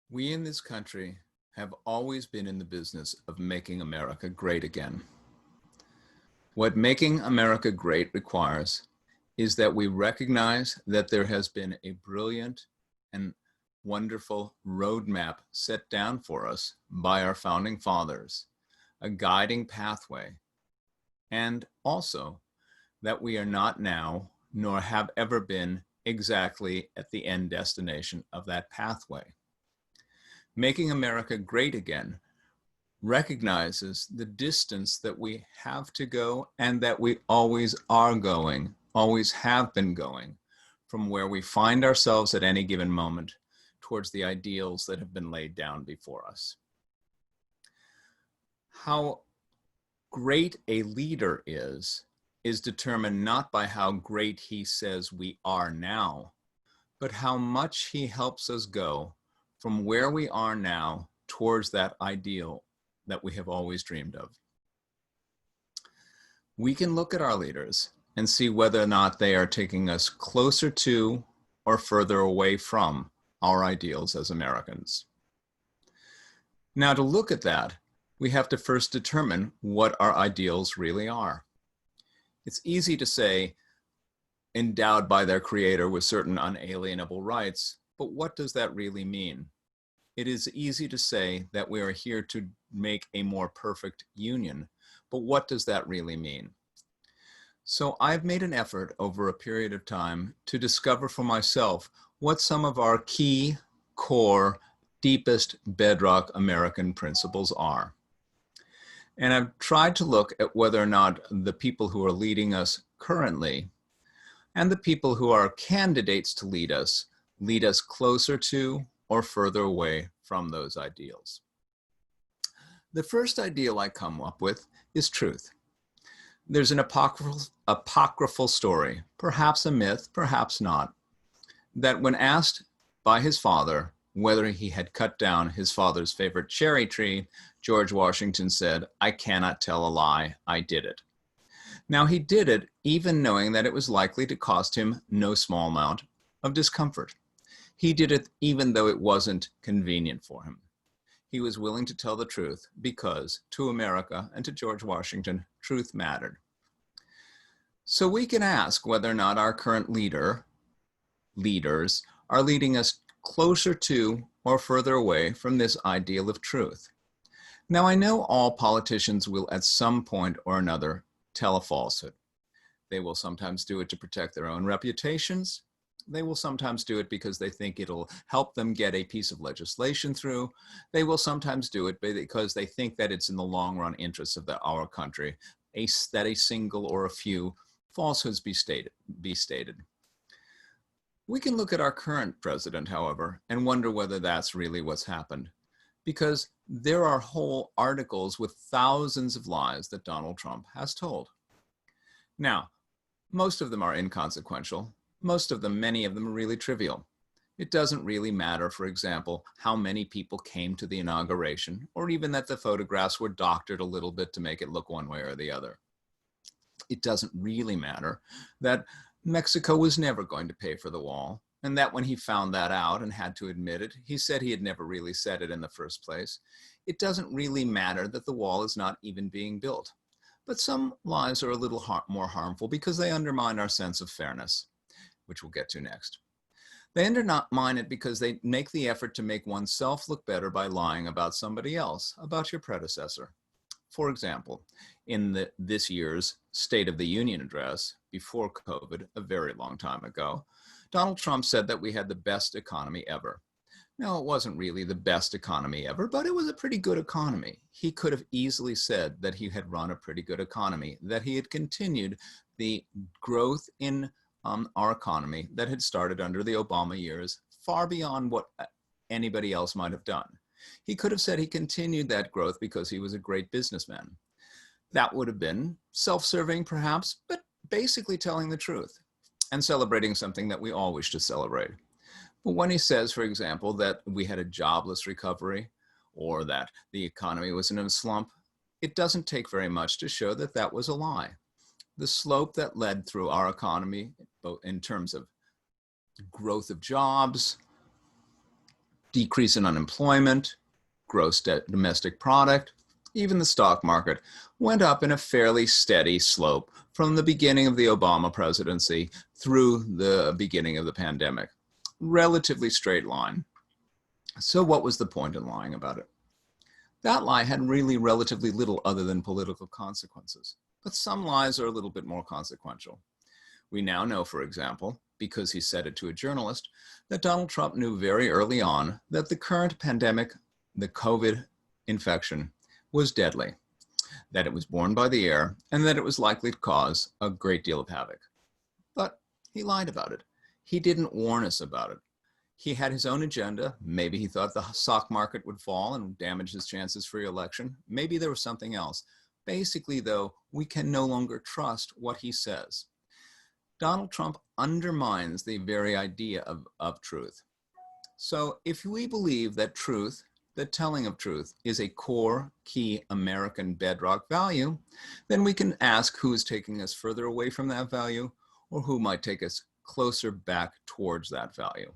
We in this country have always been in the business of making America great again. What making America great requires is that we recognize that there has been a brilliant and wonderful roadmap set down for us by our founding fathers, a guiding pathway, and also that we are not now, nor have ever been, exactly at the end destination of that pathway. Making America great again recognizes the distance that we have to go and that we always are going, always have been going, from where we find ourselves at any given moment towards the ideals that have been laid down before us. How great a leader is determined not by how great he says we are now, but how much he helps us go from where we are now towards that ideal that we have always dreamed of. We can look at our leaders and see whether or not they are taking us closer to or further away from our ideals as Americans. Now, to look at that, we have to first determine what our ideals really are. It's easy to say, endowed by their creator with certain unalienable rights, but what does that really mean? It is easy to say that we are here to make a more perfect union, but what does that really mean? So I've made an effort over a period of time to discover for myself what some of our key, core, deepest bedrock American principles are. And I've tried to look at whether or not the people who are leading us currently and the people who are candidates to lead us closer to or further away from those ideals. The first ideal I come up with is truth. There's an apocryphal story, perhaps a myth, perhaps not, that when asked by his father whether he had cut down his father's favorite cherry tree, George Washington said, "I cannot tell a lie, I did it." Now he did it even knowing that it was likely to cost him no small amount of discomfort. He did it even though it wasn't convenient for him. He was willing to tell the truth because to America and to George Washington, truth mattered. So we can ask whether or not our current leaders are leading us closer to or further away from this ideal of truth. Now, I know all politicians will at some point or another tell a falsehood. They will sometimes do it to protect their own reputations. They will sometimes do it because they think it'll help them get a piece of legislation through. They will sometimes do it because they think that it's in the long run interests of our country, that a single or a few falsehoods be stated. We can look at our current president, however, and wonder whether that's really what's happened, because there are whole articles with thousands of lies that Donald Trump has told. Now, most of them are inconsequential. Many of them are really trivial. It doesn't really matter, for example, how many people came to the inauguration, or even that the photographs were doctored a little bit to make it look one way or the other. It doesn't really matter that Mexico was never going to pay for the wall, and that when he found that out and had to admit it, he said he had never really said it in the first place. It doesn't really matter that the wall is not even being built. But some lies are a little more harmful because they undermine our sense of fairness, which we'll get to next. They undermine it because they make the effort to make oneself look better by lying about somebody else, about your predecessor. For example, in this year's State of the Union address, before COVID, a very long time ago, Donald Trump said that we had the best economy ever. No, it wasn't really the best economy ever, but it was a pretty good economy. He could have easily said that he had run a pretty good economy, that he had continued the growth in our economy that had started under the Obama years, far beyond what anybody else might have done. He could have said he continued that growth because he was a great businessman. That would have been self-serving perhaps, but basically telling the truth and celebrating something that we all wish to celebrate. But when he says, for example, that we had a jobless recovery or that the economy was in a slump, it doesn't take very much to show that that was a lie. The slope that led through our economy, both in terms of growth of jobs, decrease in unemployment, gross domestic product, even the stock market went up in a fairly steady slope from the beginning of the Obama presidency through the beginning of the pandemic. Relatively straight line. So what was the point in lying about it? That lie had really relatively little other than political consequences. But some lies are a little bit more consequential. We now know, for example, because he said it to a journalist, that Donald Trump knew very early on that the current pandemic, the COVID infection, was deadly, that it was borne by the air, and that it was likely to cause a great deal of havoc. But he lied about it. He didn't warn us about it. He had his own agenda. Maybe he thought the stock market would fall and damage his chances for re-election. Maybe there was something else. Basically, though, we can no longer trust what he says. Donald Trump undermines the very idea of truth. So if we believe that truth, the telling of truth, is a core, key American bedrock value, then we can ask who is taking us further away from that value or who might take us closer back towards that value.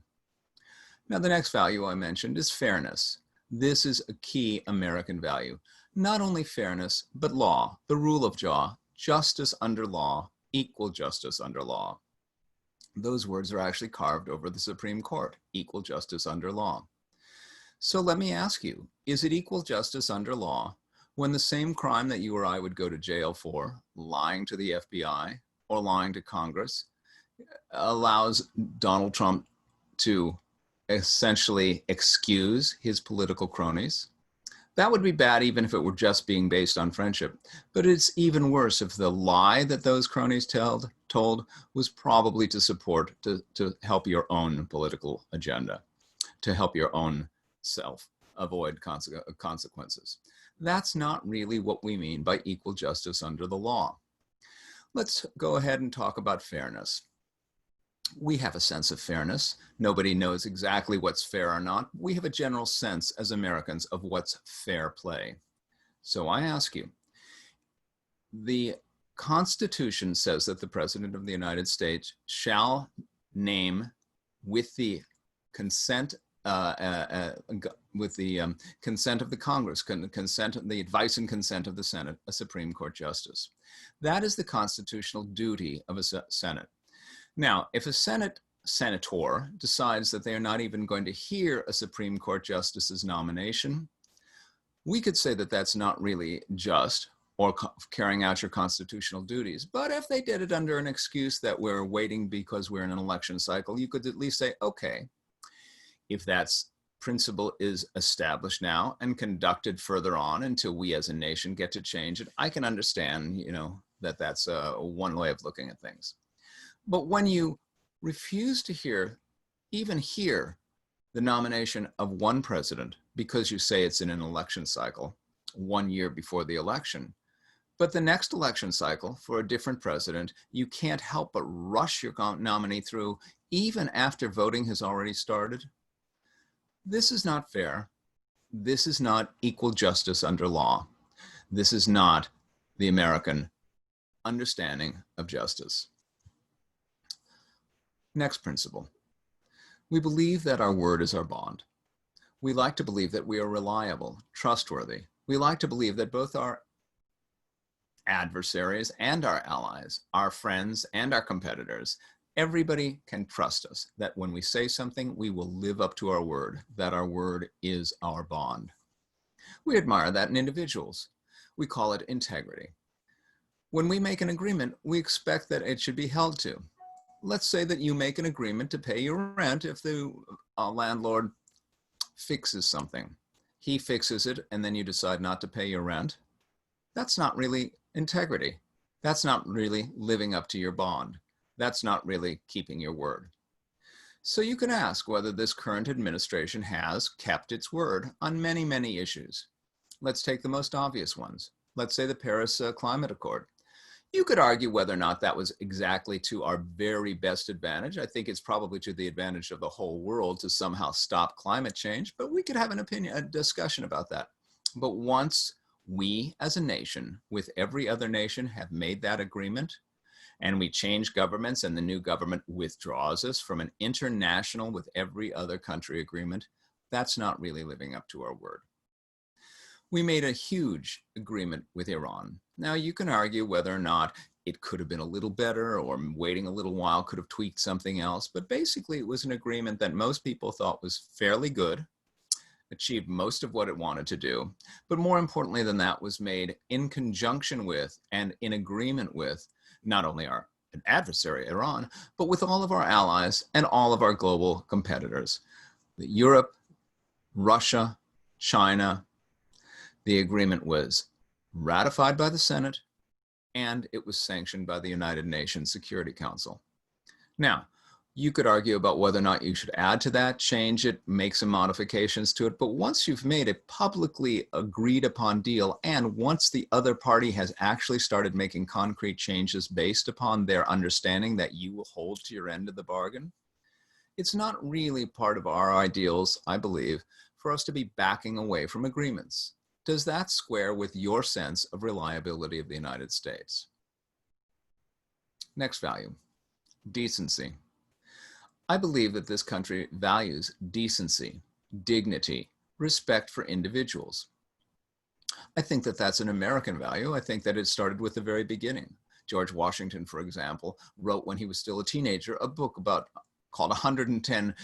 Now, the next value I mentioned is fairness. This is a key American value. Not only fairness, but law, the rule of law, justice under law, equal justice under law. Those words are actually carved over the Supreme Court, equal justice under law. So let me ask you, is it equal justice under law when the same crime that you or I would go to jail for, lying to the FBI or lying to Congress, allows Donald Trump to essentially excuse his political cronies? That would be bad even if it were just being based on friendship. But it's even worse if the lie that those cronies told was probably to help your own political agenda, to help your own self avoid consequences. That's not really what we mean by equal justice under the law. Let's go ahead and talk about fairness. We have a sense of fairness. Nobody knows exactly what's fair or not. We have a general sense as Americans of what's fair play. So I ask you, the Constitution says that the President of the United States shall name, with the consent consent of the Congress, the advice and consent of the Senate, a Supreme Court justice. That is the constitutional duty of a Senate. Now, if a senator decides that they are not even going to hear a Supreme Court justice's nomination, we could say that that's not really just or carrying out your constitutional duties. But if they did it under an excuse that we're waiting because we're in an election cycle, you could at least say, okay, if that principle is established now and conducted further on until we as a nation get to change it, I can understand, that that's one way of looking at things. But when you refuse to even hear the nomination of one president because you say it's in an election cycle 1 year before the election, but the next election cycle for a different president, you can't help but rush your nominee through even after voting has already started, this is not fair. This is not equal justice under law. This is not the American understanding of justice. Next principle. We believe that our word is our bond. We like to believe that we are reliable, trustworthy. We like to believe that both our adversaries and our allies, our friends and our competitors, everybody can trust us, that when we say something, we will live up to our word, that our word is our bond. We admire that in individuals. We call it integrity. When we make an agreement, we expect that it should be held to. Let's say that you make an agreement to pay your rent if the landlord fixes something. He fixes it and then you decide not to pay your rent. That's not really integrity. That's not really living up to your bond. That's not really keeping your word. So you can ask whether this current administration has kept its word on many, many issues. Let's take the most obvious ones. Let's say the Paris Climate Accord. You could argue whether or not that was exactly to our very best advantage. I think it's probably to the advantage of the whole world to somehow stop climate change, but we could have a discussion about that. But once we as a nation, with every other nation, have made that agreement, and we change governments and the new government withdraws us from an international with every other country agreement, That's not really living up to our word. We made a huge agreement with Iran. Now, you can argue whether or not it could have been a little better, or waiting a little while could have tweaked something else, but basically it was an agreement that most people thought was fairly good, achieved most of what it wanted to do, but more importantly than that, was made in conjunction with and in agreement with not only our adversary, Iran, but with all of our allies and all of our global competitors, Europe, Russia, China. The agreement was ratified by the Senate, and it was sanctioned by the United Nations Security Council. Now, you could argue about whether or not you should add to that, change it, make some modifications to it, but once you've made a publicly agreed upon deal, and once the other party has actually started making concrete changes based upon their understanding that you will hold to your end of the bargain, it's not really part of our ideals, I believe, for us to be backing away from agreements. Does that square with your sense of reliability of the United States? Next value, decency. I believe that this country values decency, dignity, respect for individuals. I think that that's an American value. I think that it started with the very beginning. George Washington, for example, wrote when he was still a teenager a book called 110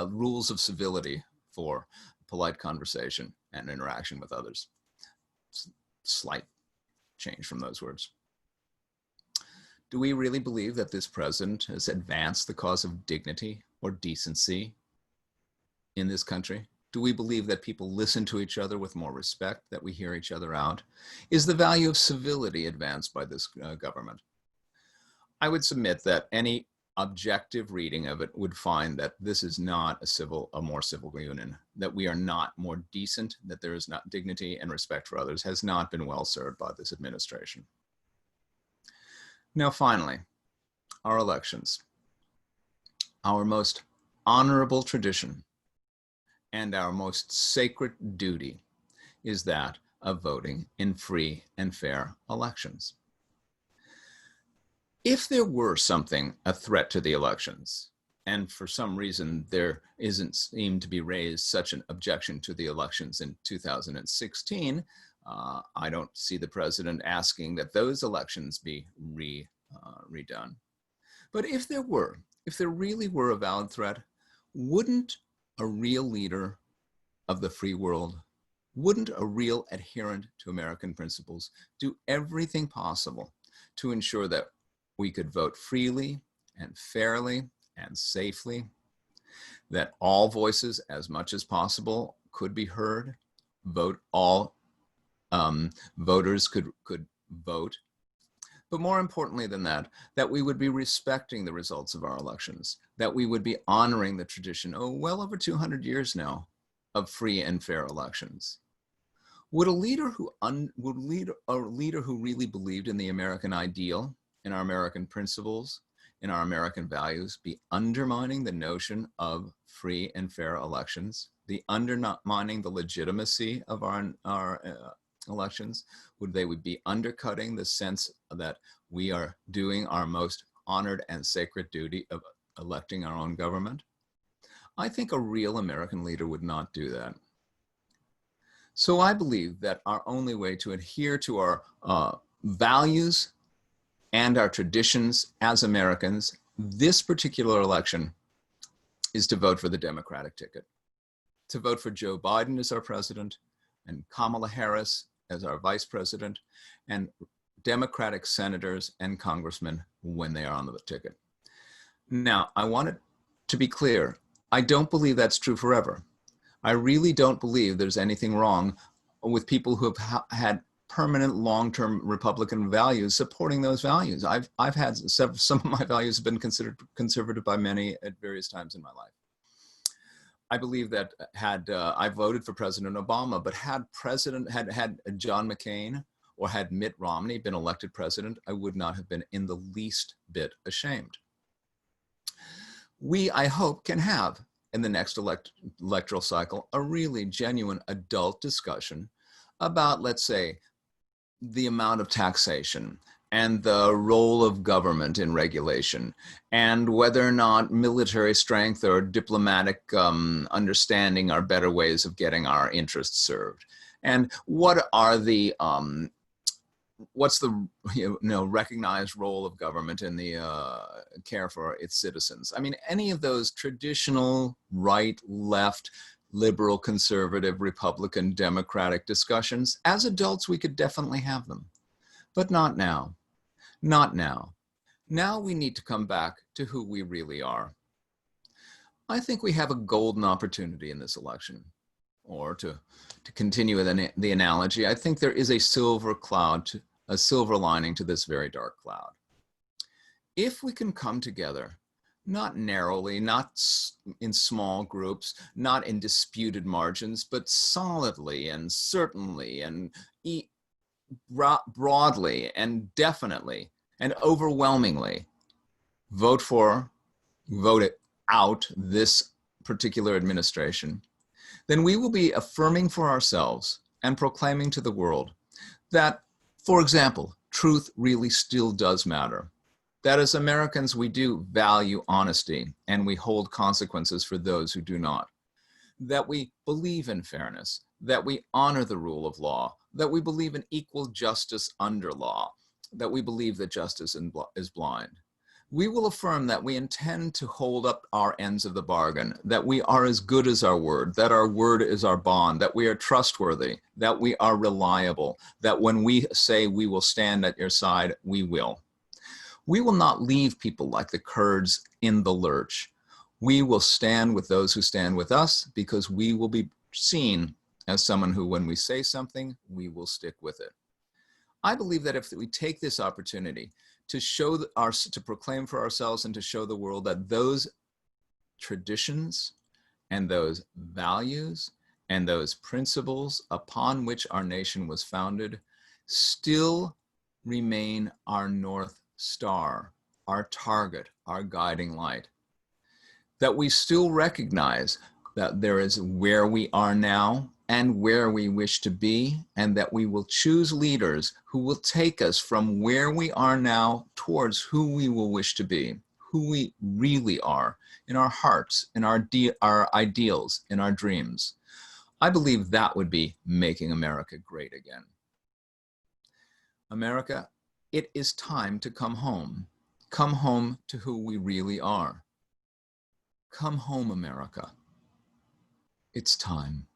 Rules of Civility for polite conversation and interaction with others. Slight change from those words. Do we really believe that this president has advanced the cause of dignity or decency in this country? Do we believe that people listen to each other with more respect, that we hear each other out? Is the value of civility advanced by this government? I would submit that any objective reading of it would find that this is not a more civil union, that we are not more decent, that there is not dignity and respect for others has not been well served by this administration. Now, finally, our elections. Our most honorable tradition and our most sacred duty is that of voting in free and fair elections. If there were a threat to the elections, and for some reason there isn't seemed to be raised such an objection to the elections in 2016, I don't see the president asking that those elections be redone. But if there really were a valid threat, wouldn't a real leader of the free world, wouldn't a real adherent to American principles do everything possible to ensure that we could vote freely and fairly and safely, that all voices as much as possible could be heard, all voters could vote, but more importantly than that, that we would be respecting the results of our elections, that we would be honoring the tradition, well over 200 years now, of free and fair elections. Would a leader who really believed in the American ideal, in our American principles, in our American values, be undermining the notion of free and fair elections, undermining the legitimacy of our elections? Would they be undercutting the sense that we are doing our most honored and sacred duty of electing our own government? I think a real American leader would not do that. So I believe that our only way to adhere to our values and our traditions as Americans, this particular election, is to vote for the Democratic ticket, to vote for Joe Biden as our president and Kamala Harris as our vice president, and Democratic senators and congressmen when they are on the ticket. Now, I want it to be clear, I don't believe that's true forever. I really don't believe there's anything wrong with people who have had permanent long-term Republican values supporting those values. I've had some of my values have been considered conservative by many at various times in my life. I believe that had I voted for President Obama, but had John McCain or had Mitt Romney been elected president, I would not have been in the least bit ashamed. We, I hope, can have in the next electoral cycle a really genuine adult discussion about, let's say, the amount of taxation and the role of government in regulation, and whether or not military strength or diplomatic understanding are better ways of getting our interests served. And what are the what's the recognized role of government in the care for its citizens? I mean, any of those traditional right, left, liberal, conservative, Republican, Democratic discussions, as adults, we could definitely have them, but not now. Not now. Now we need to come back to who we really are. I think we have a golden opportunity in this election. Or to continue with the analogy, I think there is a silver lining to this very dark cloud. If we can come together, not narrowly, not in small groups, not in disputed margins, but solidly and certainly and broadly and definitely and overwhelmingly vote it out this particular administration, then we will be affirming for ourselves and proclaiming to the world that, for example, truth really still does matter. That as Americans, we do value honesty and we hold consequences for those who do not. That we believe in fairness, that we honor the rule of law, that we believe in equal justice under law, that we believe that justice is blind. We will affirm that we intend to hold up our ends of the bargain, that we are as good as our word, that our word is our bond, that we are trustworthy, that we are reliable, that when we say we will stand at your side, we will. We will not leave people like the Kurds in the lurch. We will stand with those who stand with us because we will be seen as someone who, when we say something, we will stick with it. I believe that if we take this opportunity to proclaim for ourselves and to show the world that those traditions and those values and those principles upon which our nation was founded still remain our North Star, our target, our guiding light. That we still recognize that there is where we are now and where we wish to be, and that we will choose leaders who will take us from where we are now towards who we will wish to be, who we really are in our hearts, in our ideals, in our dreams. I believe that would be making America great again. America, it is time to come home. Come home to who we really are. Come home, America. It's time.